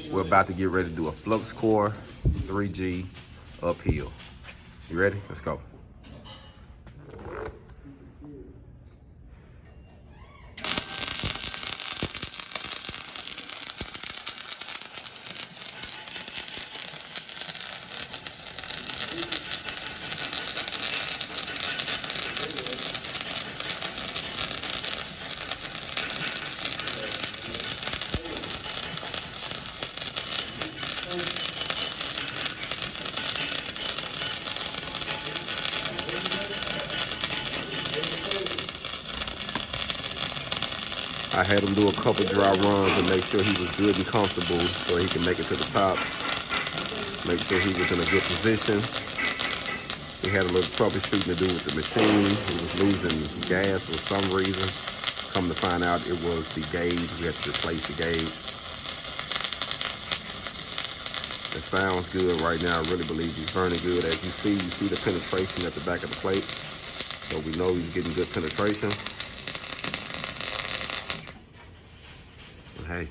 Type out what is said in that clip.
We're about to get ready to do a flux core 3G uphill. You ready? Let's go. I had him do a couple dry runs to make sure he was good and comfortable so he can make it to the top. Make sure he was in a good position. He had a little troubleshooting to do with the machine. He was losing gas for some reason. Come to find out it was the gauge. We had to replace the gauge. It sounds good right now. I really believe he's burning good. As you see the penetration at the back of the plate. So we know he's getting good penetration. Hey.